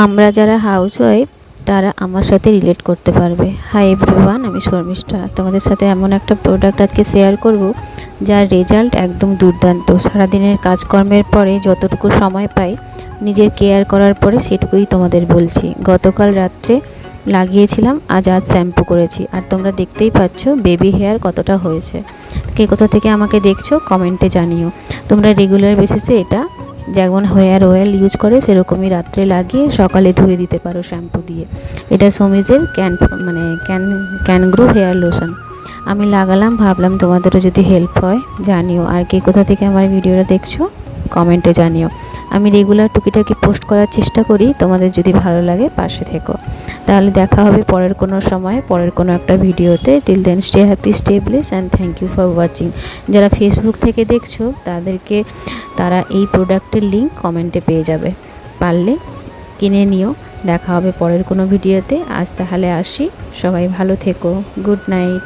আমরা যারা হাউসওয়াইফ তারা আমার সাথে রিলেট করতে পারবে। হাই এভরিওয়ান, আমি শর্মিষ্ঠা। তোমাদের সাথে এমন একটা প্রোডাক্ট আজকে শেয়ার করব যার রেজাল্ট একদম দুর্দান্ত। সারাদিনের কাজকর্মের পরে যতটুকু সময় পাই নিজের কেয়ার করার পরে সেটুকুই তোমাদের বলছি। গতকাল রাত্রে লাগিয়েছিলাম, আজ শ্যাম্পু করেছি, আর তোমরা দেখতেই পাচ্ছ বেবি হেয়ার কতটা হয়েছে। কে কোথা থেকে আমাকে দেখছো কমেন্টে জানিও। তোমরা রেগুলার বেসিসে এটা যেমন হেয়ার অয়েল ইউজ করে সেরকমই রাত্রে লাগিয়ে সকালে ধুয়ে দিতে পারো শ্যাম্পু দিয়ে। এটা সমিজের ক্যানগ্রো হেয়ার লোশন। আমি লাগালাম, ভাবলাম তোমাদেরও যদি হেল্প হয় জানিও। আর কে কোথা থেকে আমার ভিডিওটা দেখছো কমেন্টে জানিও। আমি রেগুলার টুকিটাকি পোস্ট করার চেষ্টা করি, তোমাদের যদি ভালো লাগে পাশে থেকো। তাহলে দেখা হবে পরের কোনো সময়, পরের কোনো একটা ভিডিওতে। Till then stay happy, stay bless and thank you for watching. যারা ফেসবুক থেকে দেখছো তারা এই প্রোডাক্টের লিঙ্ক কমেন্টে পেয়ে যাবে, পারলে কিনে নিও। দেখা হবে পরের কোনো ভিডিওতে। আজ তাহলে আসি, সবাই ভালো থেকো, গুড নাইট।